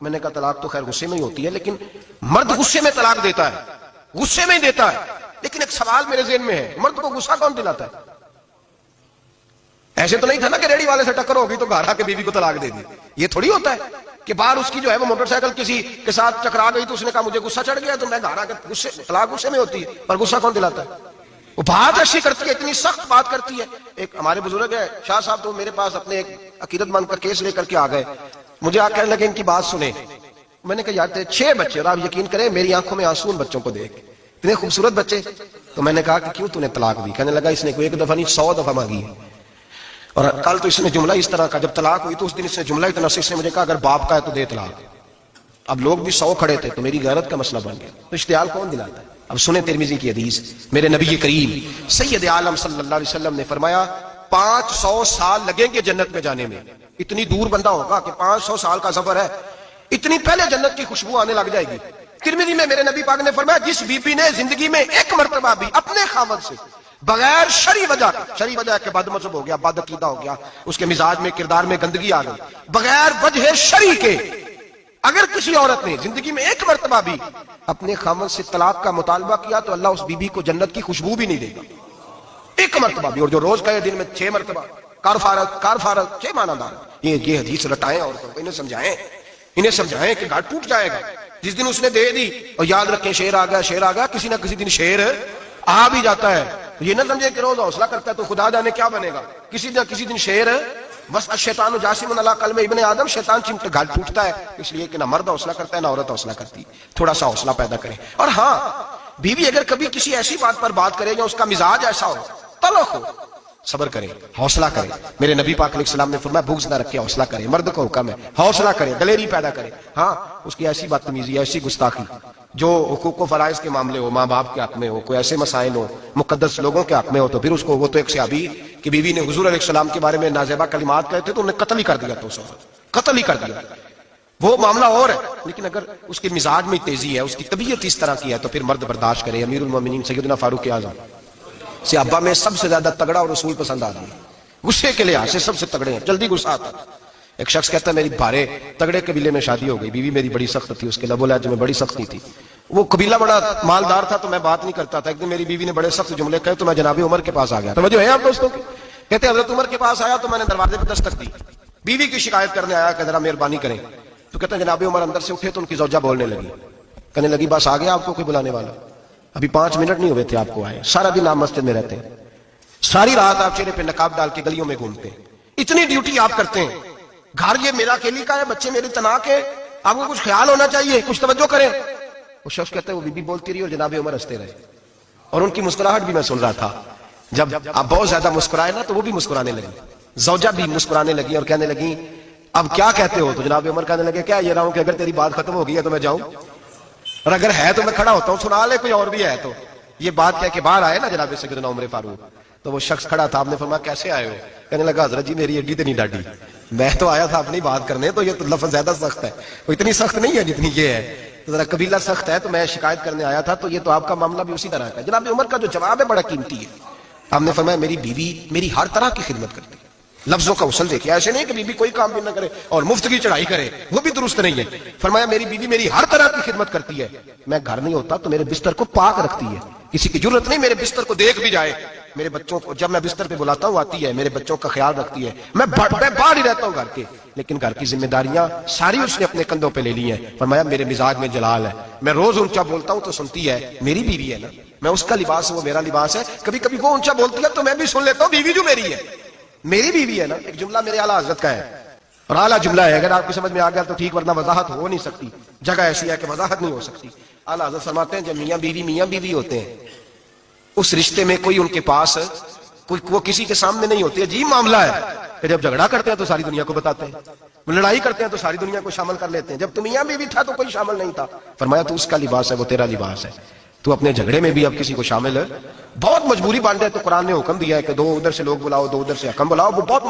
میں نے کہا طلاق تو خیر غصے میں ہی ہوتی ہے، لیکن مرد غصے میں طلاق دیتا ہے، غصے میں ہی دیتا ہے، لیکن ایک سوال میرے ذہن میں ہے، مرد کو غصہ کون دلاتا ہے؟ ایسے تو نہیں تھا نا کہ ریڑی والے سے ٹکر ہوگی تو گھر آ کے بیوی کو طلاق دے دی، یہ تھوڑی ہوتا ہے کہ باہر اس کی جو ہے وہ موٹر سائیکل کسی کے ساتھ ٹکرا گئی تو اس نے کہا مجھے غصہ چڑھ گیا تو میں گھر آ کے غصے، طلاق غصے میں ہوتی ہے، پر غصہ کون دلاتا ہے؟ وہ بات ایسی کرتی ہے، اتنی سخت بات کرتی ہے۔ ایک ہمارے بزرگ ہے شاہ صاحب، تو میرے پاس اپنے ایک عقیدت مند کا کیس لے کر کے آ گئے، مجھے آ کہنے لگے ان کی بات سنیں۔ میں نے کہا یار تھے 6 بچے، اور آپ یقین کریں میری آنکھوں میں آنسو ان بچوں کو دیکھ، اتنے خوبصورت بچے۔ تو میں نے کہا کہ کیوں تو نے طلاق دی؟ کہنے لگا اس نے کوئی 1 دفعہ نہیں 100 دفعہ مانگی ہے، اور کل تو اس نے جملہ اس طرح کا، جب طلاق ہوئی تو اس دن اس نے جملہ اتنا سے، اس نے مجھے کہا اگر باپ کا ہے تو دے طلاق۔ اب لوگ بھی 100 کھڑے تھے تو میری غیرت کا مسئلہ بن گیا، تو اشتعال کون دلاتا ہے؟ اب سنیں ترمذی کی حدیث، میرے نبی کریم سید عالم صلی اللہ علیہ وسلم نے فرمایا 500 سال لگیں گے جنت میں جانے میں۔ اتنی دور بندہ ہوگا کہ 500 سال کا سفر ہے، اتنی پہلے جنت کی خوشبو آنے لگ جائے گی۔ ترمذی میں میرے نبی پاک نے فرمایا جس بی بی نے زندگی میں ایک مرتبہ بھی اپنے خاوند سے بغیر شرعی وجہ کے بد مذہب ہو گیا، بد عقیدہ ہو گیا، اس کے مزاج میں کردار میں گندگی آ گئی، بغیر وجہ شرعی کے اگر کسی عورت نے زندگی میں ایک مرتبہ بھی اپنے خاوند سے طلاق کا مطالبہ کیا تو اللہ اس بی بی کو جنت کی خوشبو بھی نہیں دے گا، ایک مرتبہ بھی۔ اور جو روز کہے دن میں 6 مرتبہ کارفارت 6 معنی دار، یہ حدیث رٹائیں عورتوں کو، انہیں سمجھائیں کہ گھر ٹوٹ جائے گا جس دن اس نے دے دی۔ اور یاد رکھیں شیر آ گیا، کسی نہ کسی دن شیر آ بھی جاتا ہے، یہ نہ سمجھے کہ روز حوصلہ کرتا ہے تو خدا جانے کیا بنے گا، کسی نہ کسی دن شیر بس الشیطان جاسم علی قلب ابن آدم، شیطان چمٹ گھر ٹوٹتا ہے، اس لیے کہ نہ مرد حوصلہ کرتا ہے نہ عورت حوصلہ کرتی، تھوڑا سا حوصلہ پیدا کریں۔ اور ہاں بیوی اگر کبھی کسی ایسی بات پر بات کرے یا اس کا مزاج ایسا ہو، تلخ ہو، صبر کریں، حوصلہ کریں۔ میرے نبی پاک علیہ السلام نے فرمایا بغض نہ رکھے، حوصلہ کریں، مرد کو حکم ہے حوصلہ کریں، دلیری پیدا کریں۔ ہاں اس کی ایسی بدتمیزی، ایسی گستاخی جو حقوق و فرائض کے معاملے ہو، ماں باپ کے حق میں ہو، کوئی ایسے مسائل ہو مقدس لوگوں کے حق میں ہو، تو پھر اس کو، وہ تو ایک صحابی کی بیوی نے حضور علیہ السلام کے بارے میں نازیبا کلمات کہے تھے تو انہیں قتل ہی کر دیا، تو قتل ہی کر دیا، وہ معاملہ اور ہے۔ لیکن اگر اس کے مزاج میں تیزی ہے، اس کی طبیعت اس طرح کی ہے تو پھر مرد برداشت کرے۔ امیر المومنین سیدنا فاروق اعظم صحابہ میں سب سے زیادہ تگڑا اور رسول پسند آدمی، غصے کے لحاظ سے سب سے تگڑے ہیں، جلدی غصہ آتا ہے۔ ایک شخص کہتا ہے میری بھارے تگڑے قبیلے میں شادی ہو گئی، بیوی میری بڑی سخت تھی، اس کے لب و لہجے میں بڑی سختی تھی، وہ قبیلہ بڑا مالدار تھا تو میں بات نہیں کرتا تھا۔ ایک دن میری بیوی نے بڑے سخت جملے کہے تو میں جناب عمر کے پاس آ گیا۔ توجہ ہے آپ دوستوں کی؟ کہتے ہیں حضرت عمر کے پاس آیا تو میں نے دروازے پہ دستک دی، بیوی کی شکایت کرنے آیا کہ ذرا مہربانی کریں، تو کہتے ہیں جناب عمر اندر سے اٹھے تو ان کی زوجہ بولنے لگی، کہنے لگی بس آ گیا آپ کو کوئی بلانے والا؟ ابھی 5 منٹ نہیں ہوئے تھے آپ کو آئے، سارا دن آپ مسجد میں رہتے ہیں، ساری رات آپ چہرے پہ نقاب ڈال کے گلیوں میں گھومتے ہیں، اتنی ڈیوٹی آپ کرتے ہیں، گھر یہ میرا اکیلی کا ہے، بچے میری تنہا کے، آپ کو کچھ خیال ہونا چاہیے، کچھ توجہ کریں۔ وہ شخص کہتے ہیں وہ بی بی بولتی رہی اور جناب عمر ہنستے رہے، اور ان کی مسکراہٹ بھی میں سن رہا تھا۔ جب آپ بہت زیادہ مسکرائے نا تو وہ بھی مسکرانے لگی، زوجہ بھی مسکرانے لگی اور کہنے لگی اب کیا کہتے ہو؟ تو جناب عمر کہنے لگے کیا یہ رہا ہوں کہ اگر تیری بات ختم ہو گئی ہے تو میں جاؤں، اور اگر ہے تو میں کھڑا ہوتا ہوں، سنا لے کوئی اور بھی ہے تو۔ یہ بات کہہ کے باہر آئے نا جناب سیدنا عمر فاروق، تو وہ شخص کھڑا تھا، آپ نے فرمایا کیسے آئے ہو؟ کہنے لگا حضرت جی میری اڈی تو نہیں ڈاڈی، میں تو آیا تھا اپنی بات کرنے، تو یہ تو لفظ زیادہ سخت ہے، وہ اتنی سخت نہیں ہے جتنی یہ ہے، تو ذرا قبیلہ سخت ہے تو میں شکایت کرنے آیا تھا، تو یہ تو آپ کا معاملہ بھی اسی طرح کا ہے۔ جناب عمر کا جو جواب ہے بڑا قیمتی ہے، آپ نے فرمایا میری بیوی میری ہر طرح کی خدمت کرتی ہے، لفظوں کا وصل دیکھیں، ایسے نہیں کہ بیوی کوئی کام بھی نہ کرے اور مفت کی چڑھائی کرے، وہ بھی درست نہیں ہے۔ فرمایا میری بیوی میری ہر طرح کی خدمت کرتی ہے، میں گھر نہیں ہوتا تو میرے بستر کو پاک رکھتی ہے، کسی کی ضرورت نہیں میرے بستر کو دیکھ بھی جائے، میرے بچوں کو جب میں بستر پہ بلاتا ہوں آتی ہے، میرے بچوں کا خیال رکھتی ہے، میں باہر ہی رہتا ہوں گھر کے، لیکن گھر کی ذمہ داریاں ساری اس نے اپنے کندھوں پہ لے لی ہیں۔ فرمایا میرے مزاج میں جلال ہے، میں روز اونچا بولتا ہوں تو سنتی ہے، میری بیوی ہے نا، میں اس کا لباس وہ میرا لباس ہے، کبھی کبھی وہ اونچا بولتی ہے تو میں بھی سن لیتا ہوں، بیوی جو میری ہے میری بیوی ہے نا۔ ایک جملہ میرے اعلیٰ حضرت کا ہے اور اعلیٰ جملہ ہے، اگر آپ کی سمجھ میں آ گیا تو ٹھیک، ورنہ وضاحت ہو نہیں سکتی، جگہ ایسی ہے کہ وضاحت نہیں ہو سکتی۔ اعلیٰ حضرت فرماتے ہیں جب میاں بیوی ہوتے ہیں اس رشتے میں کوئی ان کے پاس وہ کسی کے سامنے نہیں ہوتے، عجیب معاملہ ہے کہ جب جھگڑا کرتے ہیں تو ساری دنیا کو بتاتے ہیں، لڑائی کرتے ہیں تو ساری دنیا کو شامل کر لیتے ہیں، جب تو میاں بیوی تھا تو کوئی شامل نہیں تھا۔ فرمایا تو اس کا لباس ہے وہ تیرا لباس ہے، تو اپنے جھگڑے میں بھی اب کسی کو شامل ہے، بہت مجبوری بن جائے تو قرآن نے حکم دیا ہے کہ 2 ادھر سے لوگ بلاؤ 2 ادھر سے حکم بلاؤ، وہ بہت